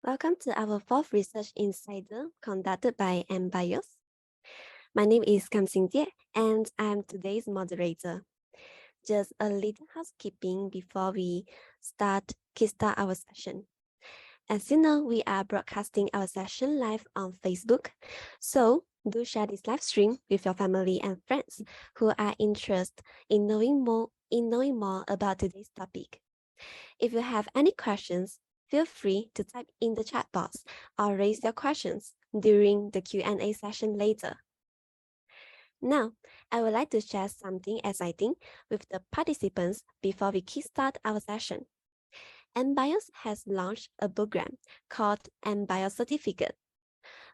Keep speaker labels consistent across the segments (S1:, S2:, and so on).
S1: Welcome to our fourth Research Insider conducted by Bioscience. My name is Kam Sing Jie and I'm today's moderator. Just a little housekeeping before we kickstart our session. As you know, we are broadcasting our session live on Facebook, so do share this live stream with your family and friends who are interested in knowing more about today's topic. If you have any questions, feel free to type in the chat box or raise your questions during the Q&A session later. Now, I would like to share something exciting with the participants before we kickstart our session. MBIOS has launched a program called MBIOS Certificate.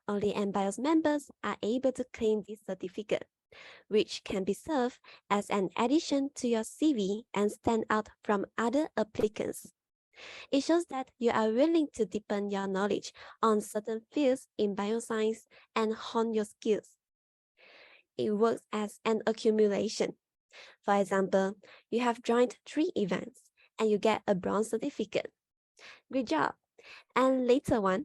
S1: Only MBIOS members are able to claim this certificate, which can be served as an addition to your CV and stand out from other applicants. It shows that you are willing to deepen your knowledge on certain fields in bioscience and hone your skills. It works as an accumulation. For example, you have joined 3 events and you get a bronze certificate. Good job! And later on,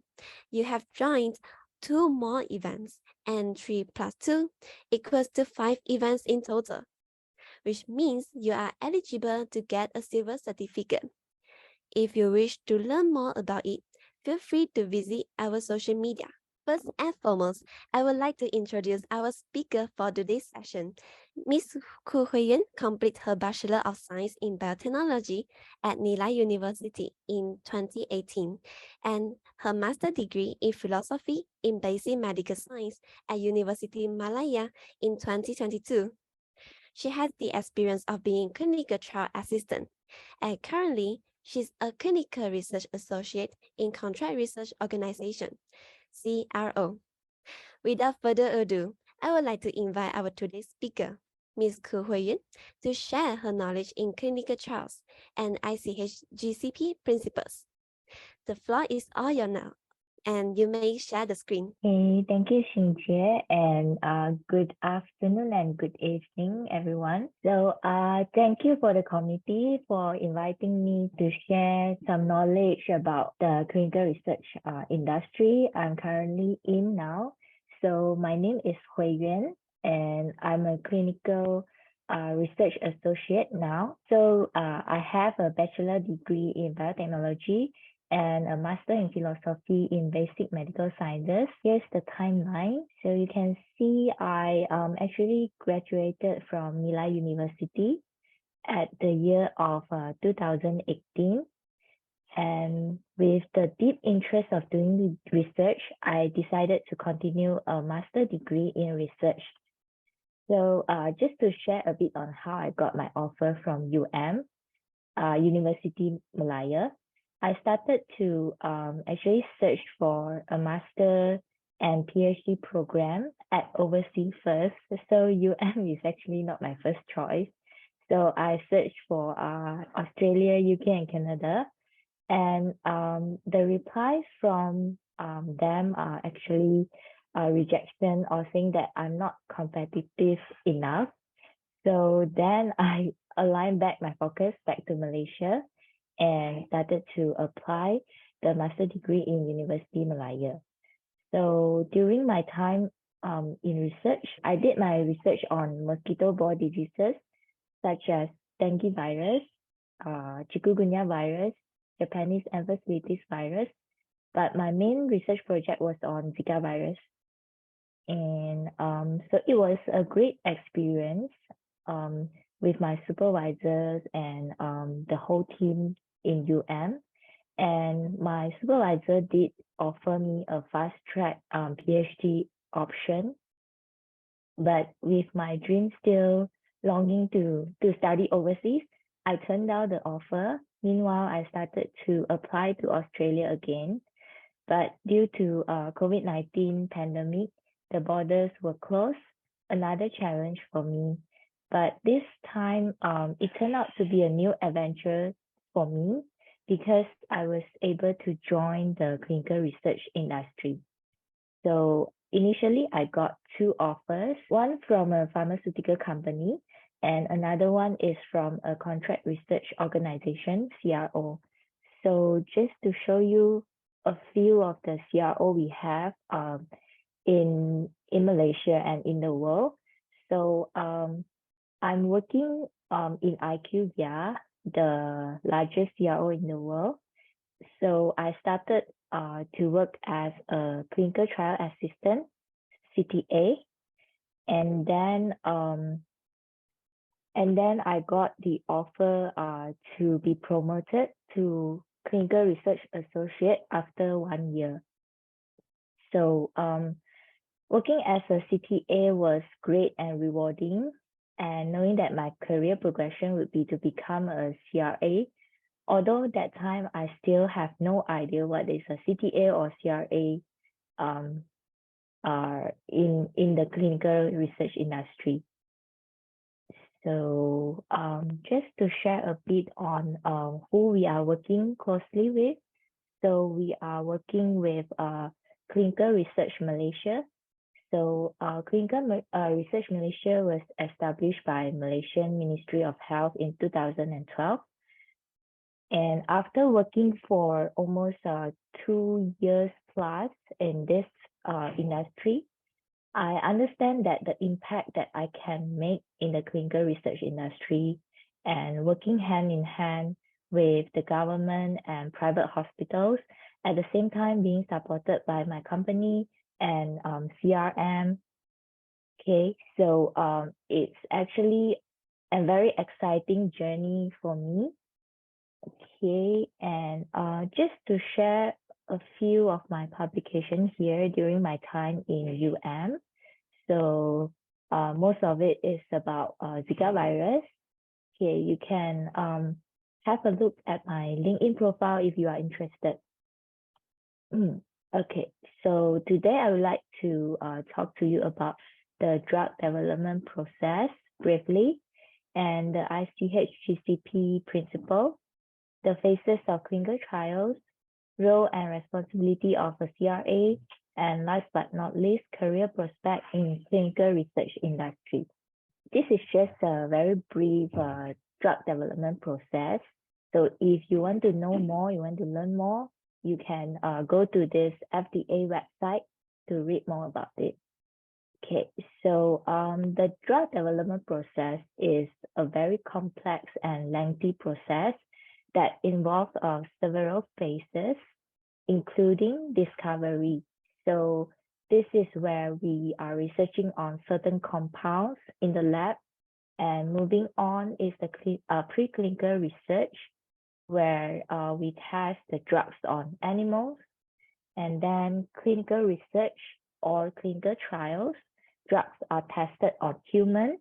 S1: you have joined 2 more events and 3 plus 2 equals to 5 events in total, which means you are eligible to get a silver certificate. If you wish to learn more about it, feel free to visit our social media. First and foremost, I would like to introduce our speaker for today's session. Miss Hooi Yuen completed her Bachelor of Science in Biotechnology at Nilai University in 2018 and her Master degree in Philosophy in Basic Medical Science at Universiti Malaya in 2022. She has the experience of being clinical trial assistant and currently she's a clinical research associate in Contract Research Organization, CRO. Without further ado, I would like to invite our today's speaker, Ms. Hooi Yuen, to share her knowledge in clinical trials and ICH GCP principles. The floor is all yours now, and you may share the screen.
S2: Hey, thank you, Xinjie, and good afternoon and good evening, everyone. So thank you for the committee for inviting me to share some knowledge about the clinical research industry I'm currently in now. So my name is Hooi Yuen, and I'm a clinical research associate now. So I have a bachelor degree in biotechnology and a master in philosophy in basic medical sciences. Here's the timeline. So you can see I actually graduated from Nilai University at the year of 2018. And with the deep interest of doing research, I decided to continue a master degree in research. So just to share a bit on how I got my offer from Universiti Malaya, I started to actually search for a master and PhD program at overseas first. So is actually not my first choice. So I searched for Australia, UK, and Canada. And the replies from them are actually a rejection or saying that I'm not competitive enough. So then I aligned back my focus back to Malaysia and started to apply the master degree in Universiti Malaya. So during my time in research, I did my research on mosquito-borne diseases such as dengue virus, chikungunya virus, Japanese encephalitis virus, but my main research project was on Zika virus. And so it was a great experience with my supervisors and the whole team in and my supervisor did offer me a fast track PhD option, but with my dream still longing to study overseas, I turned down the offer. Meanwhile, I started to apply to Australia again, but due to COVID-19 pandemic, the borders were closed, another challenge for me. But this time, it turned out to be a new adventure for me because I was able to join the clinical research industry. So initially, I got 2 offers, one from a pharmaceutical company and another one is from a contract research organization, CRO. So just to show you a few of the CRO we have in Malaysia and in the world. So I'm working in IQVIA, the largest CRO in the world. So I started to work as a clinical trial assistant, CTA, and then I got the offer to be promoted to clinical research associate after 1 year. So working as a CTA was great and rewarding, and knowing that my career progression would be to become a CRA. Although that time I still have no idea what is a CTA or CRA in the clinical research industry. So just to share a bit on who we are working closely with. So we are working with Clinical Research Malaysia. So Clinical Research Malaysia was established by Malaysian Ministry of Health in 2012. And after working for almost 2 years plus in this industry, I understand that the impact that I can make in the clinical research industry and working hand in hand with the government and private hospitals, at the same time being supported by my company and CRM. Okay, so it's actually a very exciting journey for me. Okay, and just to share a few of my publications here during my time in UM. So most of it is about Zika virus. Okay, you can have a look at my LinkedIn profile if you are interested. Okay, so today I would like to talk to you about the drug development process briefly and the ICH-GCP principle, the phases of clinical trials, role and responsibility of a CRA, and last but not least, career prospect in clinical research industry. This is just a very brief drug development process. So if you want to know more, you want to learn more, you can go to this FDA website to read more about it. Okay, so the drug development process is a very complex and lengthy process that involves several phases, including discovery. So this is where we are researching on certain compounds in the lab, and moving on is the preclinical research, where we test the drugs on animals, and then clinical research or clinical trials, drugs are tested on humans,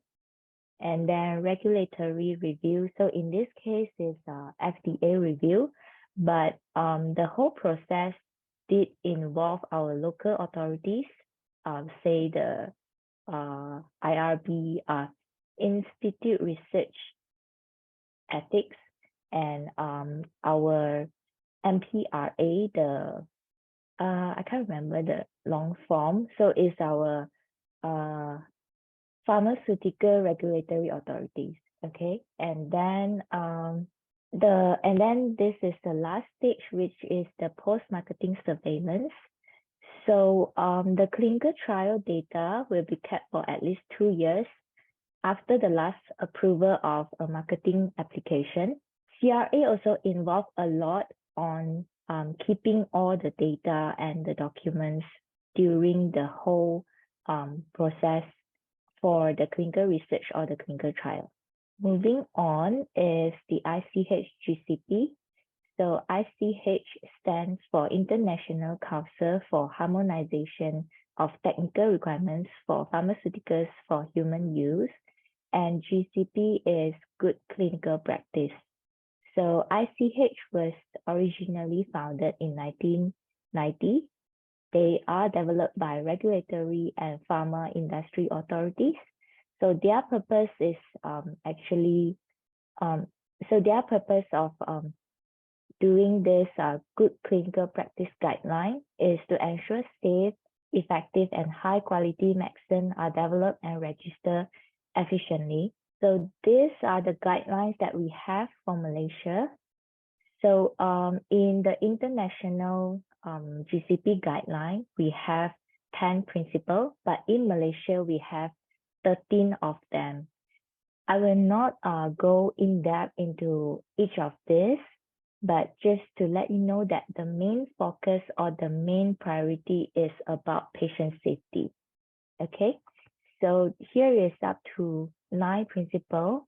S2: and then regulatory review. So in this case, it's FDA review, but the whole process did involve our local authorities, say the IRB, Institute Research Ethics, and our MPRA, the I can't remember the long form. So it's our pharmaceutical regulatory authorities. Okay, and then this is the last stage, which is the post-marketing surveillance. So the clinical trial data will be kept for at least 2 years after the last approval of a marketing application. CRA also involved a lot on keeping all the data and the documents during the whole process for the clinical research or the clinical trial. Moving on is the ICH-GCP. So ICH stands for International Council for Harmonization of Technical Requirements for Pharmaceuticals for Human Use, and GCP is Good Clinical Practice. So ICH was originally founded in 1990. They are developed by regulatory and pharma industry authorities. So their purpose is their purpose of doing this good clinical practice guideline is to ensure safe, effective, and high quality medicine are developed and registered efficiently. So these are the guidelines that we have for Malaysia. So in the international GCP guideline, we have 10 principles, but in Malaysia, we have 13 of them. I will not go in depth into each of this, but just to let you know that the main focus or the main priority is about patient safety. Okay, so here is up to 9 principles.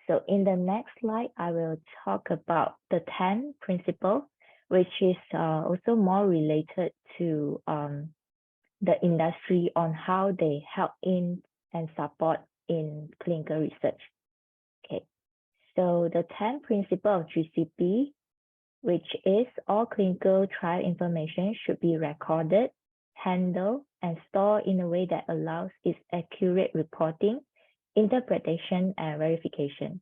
S2: So in the next slide, I will talk about the 10 principles, which is also more related to the industry on how they help in and support in clinical research. Okay, so the 10 principle of GCP, which is all clinical trial information should be recorded, handled, and stored in a way that allows its accurate reporting, interpretation, and verification.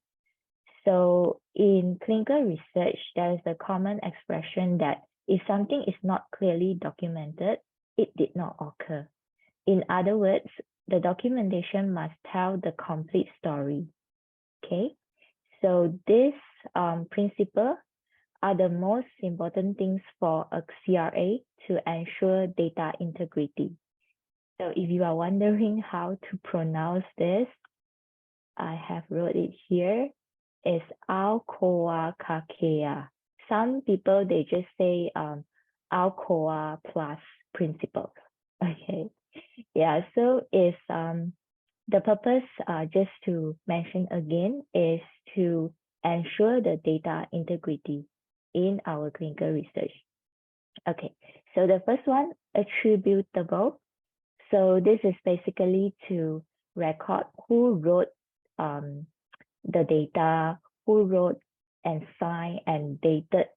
S2: So in clinical research, there is a common expression that if something is not clearly documented, it did not occur. In other words, the documentation must tell the complete story. Okay, so this principle are the most important things for a CRA to ensure data integrity. So if you are wondering how to pronounce this, I have wrote it here. It's ALCOACCEA. Some people, they just say ALCOA plus principles. Okay, yeah, so it's the purpose, just to mention again, is to ensure the data integrity in our clinical research. Okay, so the first one, attributable. So this is basically to record who wrote the data, who wrote and signed and dated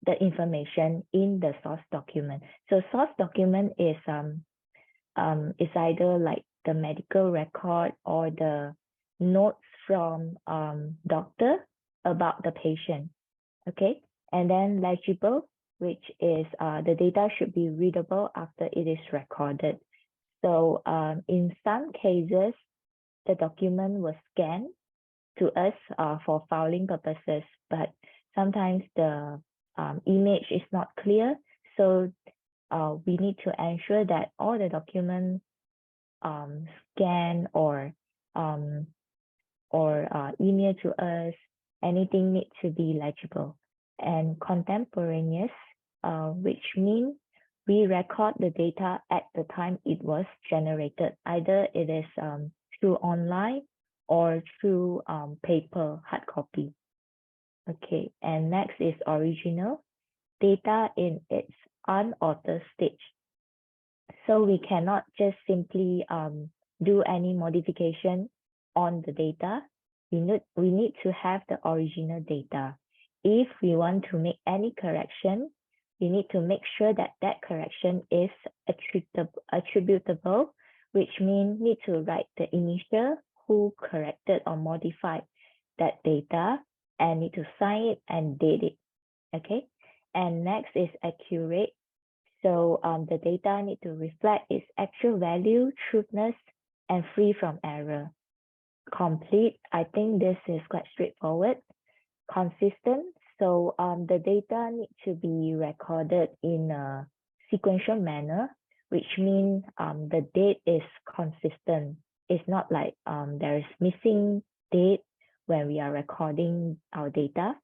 S2: the information in the source document. So source document is either like the medical record or the notes from doctor about the patient. Okay, and then legible, which is the data should be readable after it is recorded. So in some cases, the document was scanned to us for filing purposes, but sometimes the image is not clear. So we need to ensure that all the documents scan or email to us, anything needs to be legible. And contemporaneous, which means we record the data at the time it was generated. Either it is through online or through paper, hard copy. Okay, and next is original, data in its unauthored stage. So we cannot just simply do any modification on the data. We need to have the original data. If we want to make any correction, we need to make sure that that correction is attributable, which means need to write the initial who corrected or modified that data and need to sign it and date it. Okay, and next is accurate. So the data need to reflect its actual value, truthness, and free from error. Complete, I think this is quite straightforward. Consistent, so the data need to be recorded in a sequential manner, which means the date is consistent. It's not like there is missing date when we are recording our data.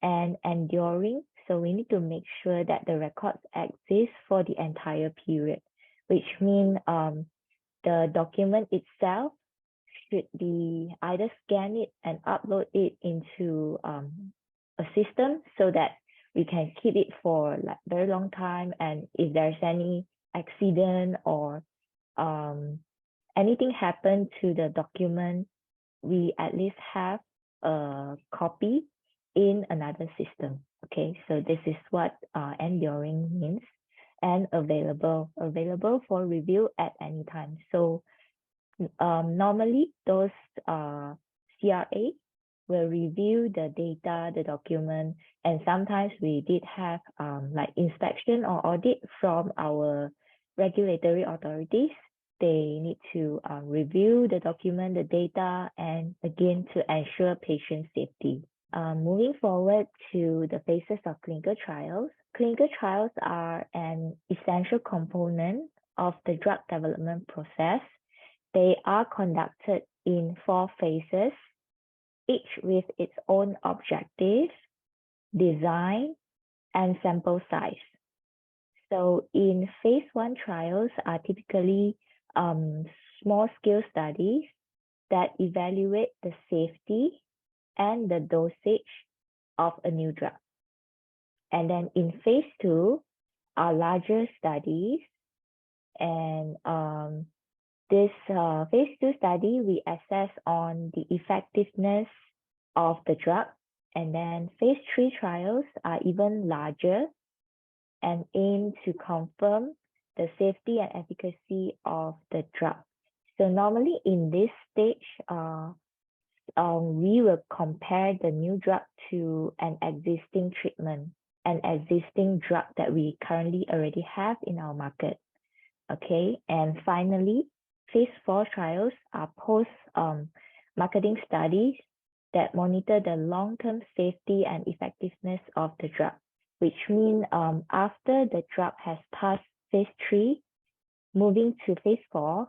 S2: And enduring, so we need to make sure that the records exist for the entire period, which means the document itself should be either scan it and upload it into a system so that we can keep it for like very long time. And if there's any accident or anything happen to the document, we at least have a copy in another system. Okay, so this is what enduring means. And available for review at any time. So normally those CRA will review the data, the document, and sometimes we did have like inspection or audit from our regulatory authorities. They need to review the document, the data, and again to ensure patient safety. Moving forward to the phases of clinical trials. Clinical trials are an essential component of the drug development process. They are conducted in 4 phases, each with its own objective, design, and sample size. So in phase 1 trials are typically small-scale studies that evaluate the safety and the dosage of a new drug. And then in phase 2 are larger studies, and this phase 2 study, we assess on the effectiveness of the drug. And then phase 3 trials are even larger and aim to confirm the safety and efficacy of the drug. So normally in this stage, we will compare the new drug to an existing treatment, an existing drug that we currently already have in our market. Okay, and finally, phase 4 trials are post-marketing studies that monitor the long-term safety and effectiveness of the drug, which means after the drug has passed phase 3, moving to phase 4,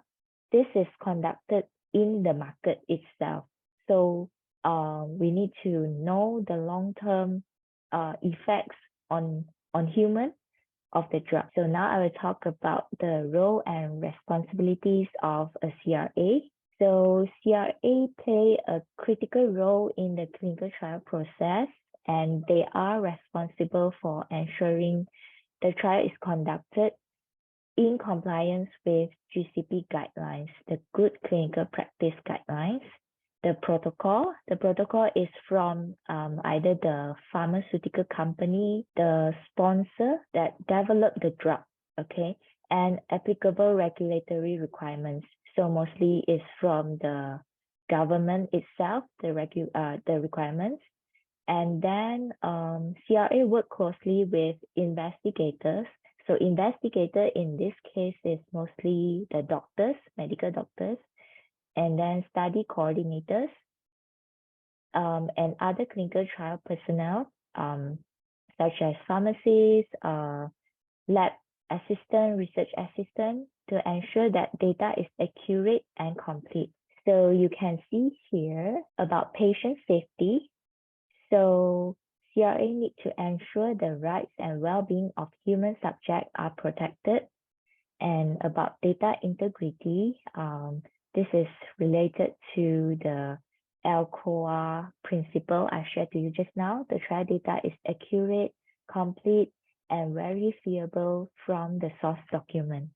S2: this is conducted in the market itself. So we need to know the long-term effects on human of the drug. So now I will talk about the role and responsibilities of a CRA. So CRA play a critical role in the clinical trial process, and they are responsible for ensuring the trial is conducted in compliance with GCP guidelines, the Good Clinical Practice Guidelines. The protocol is from either the pharmaceutical company, the sponsor that developed the drug, okay, and applicable regulatory requirements. So mostly it's from the government itself, the requirements. And then CRA work closely with investigators. So investigator in this case is mostly the doctors, medical doctors, and then study coordinators, and other clinical trial personnel, such as pharmacists, lab assistant, research assistant, to ensure that data is accurate and complete. So you can see here about patient safety. So CRA need to ensure the rights and well-being of human subjects are protected. And about data integrity, this is related to the ALCOACCEA principle I shared to you just now. The trial data is accurate, complete, and verifiable from the source document.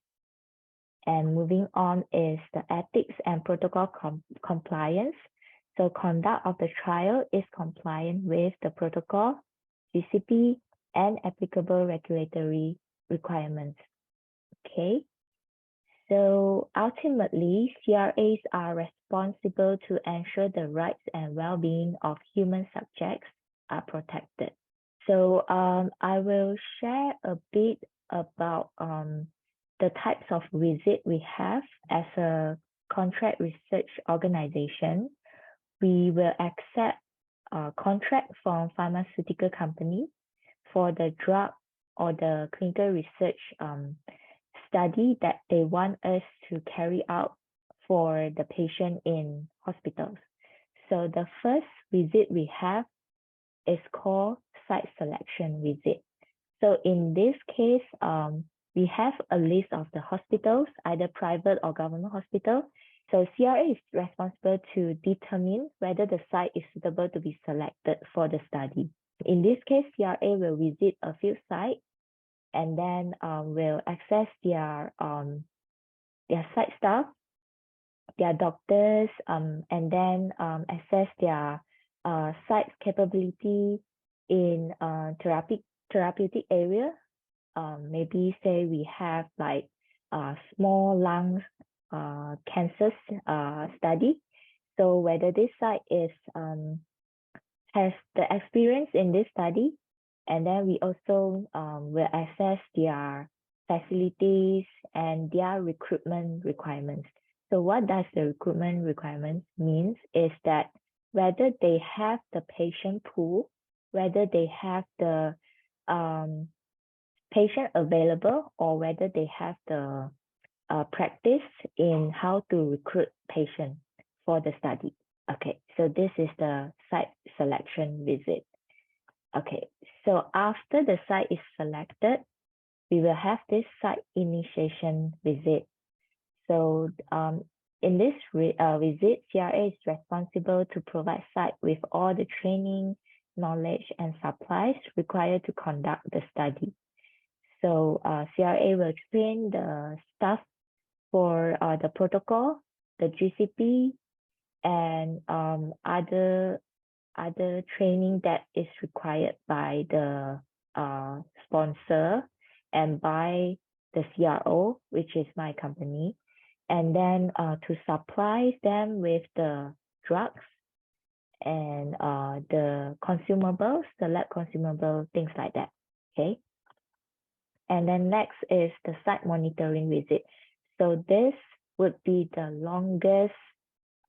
S2: And moving on is the ethics and protocol compliance. So conduct of the trial is compliant with the protocol, GCP, and applicable regulatory requirements. Okay. So ultimately, CRAs are responsible to ensure the rights and well-being of human subjects are protected. So I will share a bit about the types of visit we have as a contract research organization. We will accept a contract from pharmaceutical company for the drug or the clinical research study that they want us to carry out for the patient in hospitals. So the first visit we have is called site selection visit. So in this case, we have a list of the hospitals, either private or government hospital. So CRA is responsible to determine whether the site is suitable to be selected for the study. In this case, CRA will visit a few sites and then will access their site staff, their doctors, and then assess their site's capability in therapeutic area. Maybe say we have like small lung cancer study. So whether this site is has the experience in this study, and then we also will assess their facilities and their recruitment requirements. So what does the recruitment requirements means is that whether they have the patient pool, whether they have the patient available, or whether they have the practice in how to recruit patients for the study. Okay, so this is the site selection visit. Okay, so after the site is selected, we will have this site initiation visit. So in this visit, CRA is responsible to provide site with all the training, knowledge, and supplies required to conduct the study. So CRA will train the staff for the protocol, the GCP, and other training that is required by the sponsor and by the CRO, which is my company, and then to supply them with the drugs and the consumables, the lab consumables, things like that. Okay. And then next is the site monitoring visit. So this would be the longest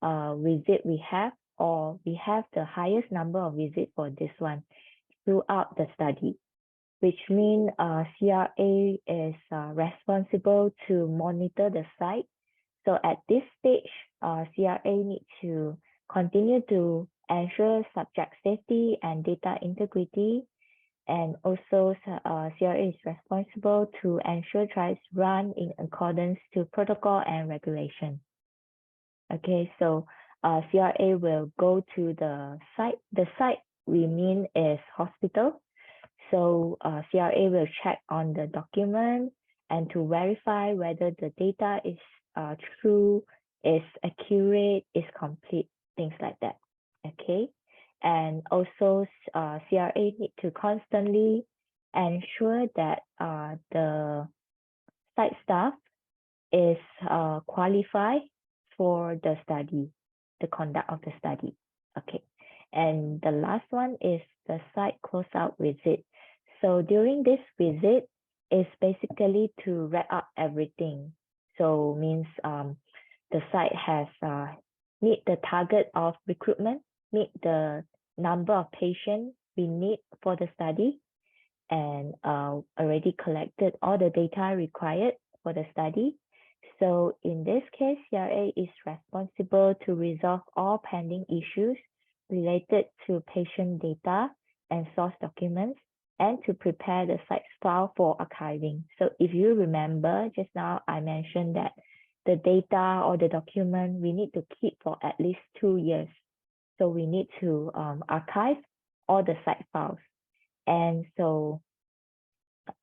S2: visit we have, or we have the highest number of visits for this one throughout the study, which means CRA is responsible to monitor the site. So at this stage, CRA needs to continue to ensure subject safety and data integrity. And also CRA is responsible to ensure trials run in accordance to protocol and regulation. Okay, so CRA will go to the site. The site we mean is hospital. So CRA will check on the document and to verify whether the data is true, is accurate, is complete, things like that. Okay, and also CRA need to constantly ensure that the site staff is qualified for the study, the conduct of the study. Okay, and the last one is the site closeout visit. So during this visit is basically to wrap up everything. So means the site has meet the target of recruitment, meet the number of patients we need for the study, and already collected all the data required for the study. So in this case, CRA is responsible to resolve all pending issues related to patient data and source documents, and to prepare the site's file for archiving. So if you remember, just now I mentioned that the data or the document we need to keep for at least 2 years. So we need to archive all the site files. And so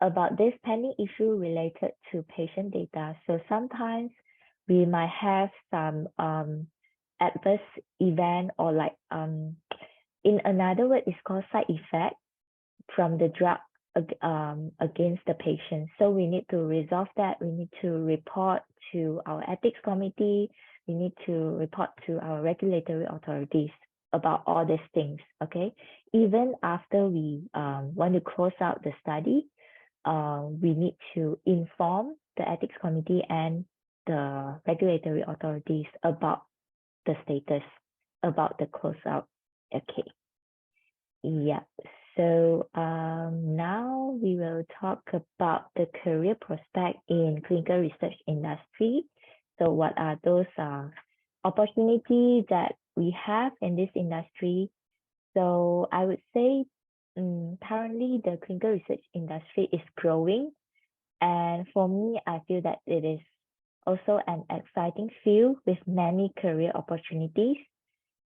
S2: about this pending issue related to patient data. So sometimes we might have some adverse event, or like in another word, it's called side effect from the drug against the patient. So we need to resolve that. We need to report to our ethics committee. We need to report to our regulatory authorities about all these things. Okay, even after we want to close out the study, we need to inform the ethics committee and the regulatory authorities about the status, about the closeout. Okay. Yeah. So now we will talk about the career prospect in clinical research industry. So what are those opportunities that we have in this industry? So I would say currently the clinical research industry is growing. And for me, I feel that it is also an exciting field with many career opportunities.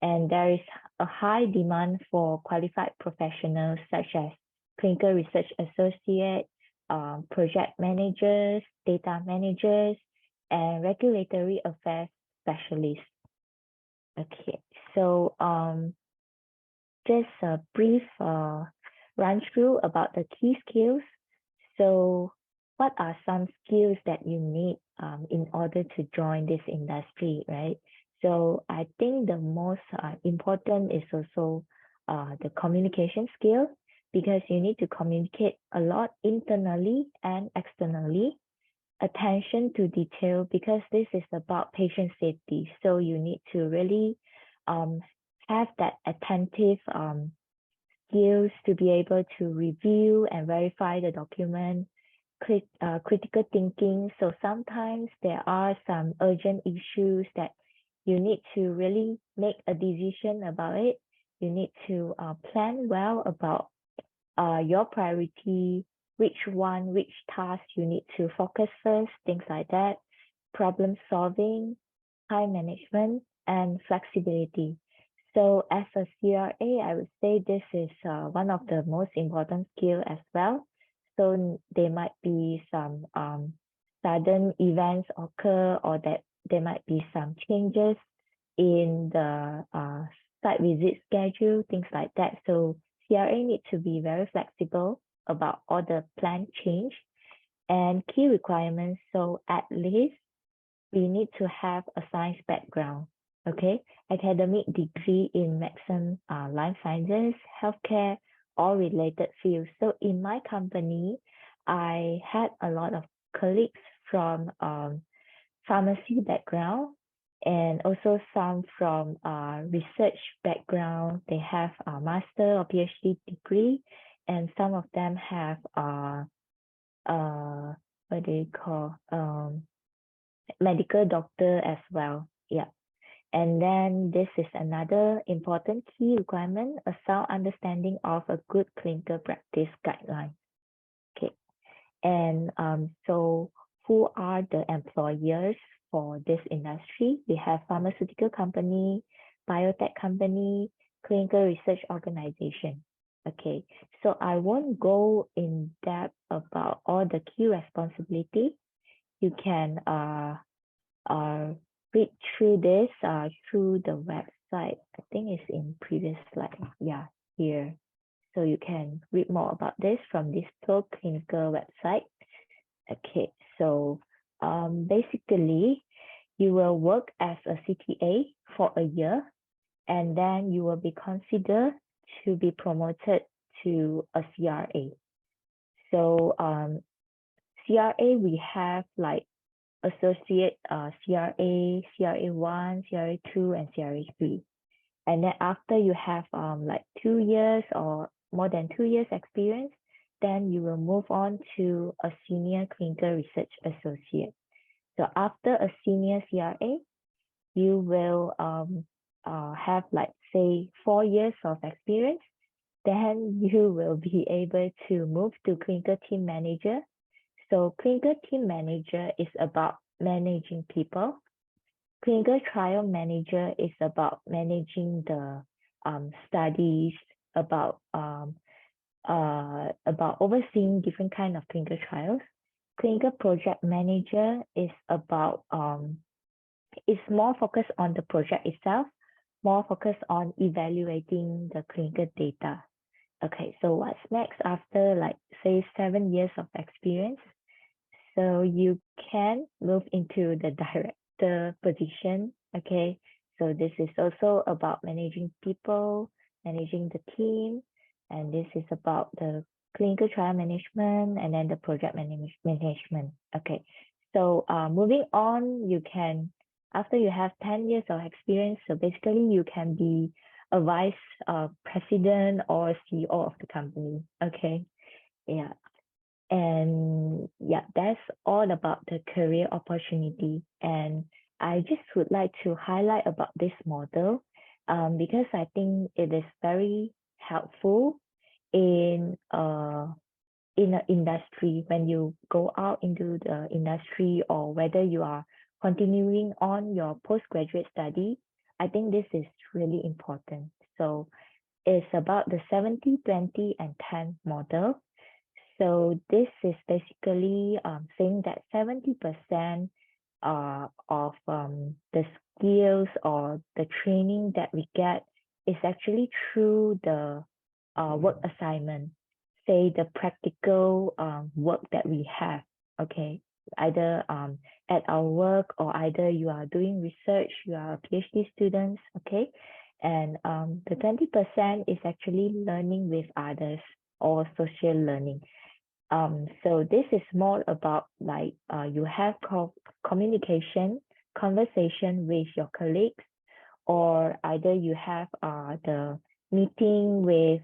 S2: And there is a high demand for qualified professionals such as clinical research associate, project managers, data managers, and regulatory affairs specialists. Okay, so just a brief run through about the key skills. So what are some skills that you need in order to join this industry, right? So I think the most important is also the communication skill, because you need to communicate a lot internally and externally. Attention to detail, because this is about patient safety. So you need to really have that attentive skills to be able to review and verify the document, critical thinking. So sometimes there are some urgent issues that you need to really make a decision about it. You need to plan well about your priority, which task you need to focus first, things like that, problem solving, time management, and flexibility. So as a CRA, I would say this is one of the most important skill as well. So there might be some sudden events occur, or that there might be some changes in the site visit schedule, things like that. So CRA need to be very flexible about all the plan change and key requirements. So at least we need to have a science background, okay? Academic degree in medicine, life sciences, healthcare, or related fields. So in my company, I had a lot of colleagues from pharmacy background and also some from research background. They have a master or PhD degree, and some of them have what do you call medical doctor as well. Yeah. And then this is another important key requirement, a sound understanding of a good clinical practice guideline. Okay. And so who are the employers for this industry? We have pharmaceutical company, biotech company, clinical research organization. Okay, so I won't go in depth about all the key responsibility. You can read through this through the website. I think it's in previous slide. Yeah, here. So you can read more about this from this Pro Clinical website. Okay, so basically, you will work as a CTA for a year, and then you will be considered to be promoted to a CRA. So CRA, we have like associate CRA, CRA1, CRA2, and CRA3. And then after you have like 2 years or more than 2 years experience, then you will move on to a senior clinical research associate. So after a senior CRA, you will have like say 4 years of experience. Then you will be able to move to clinical team manager. So clinical team manager is about managing people. Clinical trial manager is about managing the studies, about overseeing different kind of clinical trials. Clinical project manager is about it's more focused on the project itself, more focused on evaluating the clinical data. Okay, so what's next after like say 7 years of experience? So you can move into the director position. Okay, so this is also about managing people, managing the team, and this is about the clinical trial management and then the project management. Okay, so moving on, you can, after you have 10 years of experience, so basically you can be a vice president or CEO of the company. Okay, yeah. And yeah, that's all about the career opportunity. And I just would like to highlight about this model because I think it is very helpful in an industry when you go out into the industry, or whether you are continuing on your postgraduate study. I think this is really important. So it's about the 70, 20, and 10 model. So this is basically saying that 70% of the skills or the training that we get is actually through the work assignment, say the practical work that we have, okay? Either at our work, or either you are doing research, you are a PhD student, okay? And the 20% is actually learning with others or social learning. So this is more about like you have communication, conversation with your colleagues, or either you have the meeting with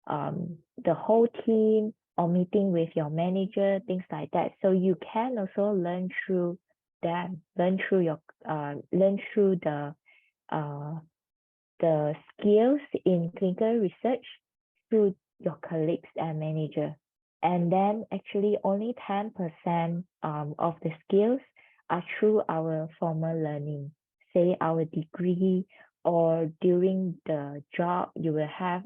S2: the whole team or meeting with your manager, things like that. So you can also learn through them, learn through your learn through the skills in clinical research through your colleagues and manager. And then actually only 10% of the skills are through our formal learning, say our degree, or during the job you will have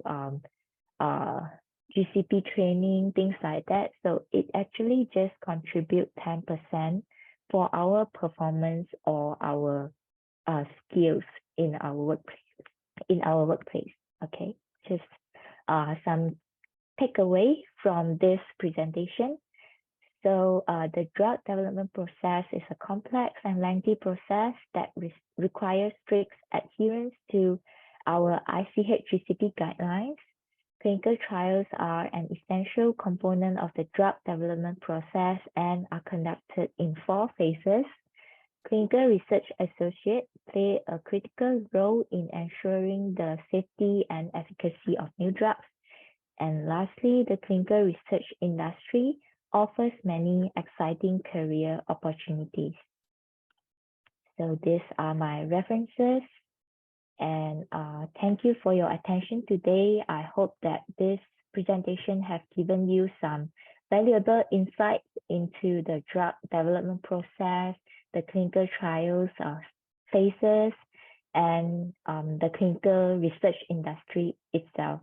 S2: GCP training, things like that. So it actually just contribute 10% for our performance or our skills in our workplace. Okay, just some takeaway from this presentation. So the drug development process is a complex and lengthy process that requires strict adherence to our ICH GCP guidelines. Clinical trials are an essential component of the drug development process and are conducted in 4 phases. Clinical research associates play a critical role in ensuring the safety and efficacy of new drugs. And lastly, the clinical research industry offers many exciting career opportunities. So these are my references. And thank you for your attention today. I hope that this presentation has given you some valuable insights into the drug development process, the clinical trials phases, and the clinical research industry itself.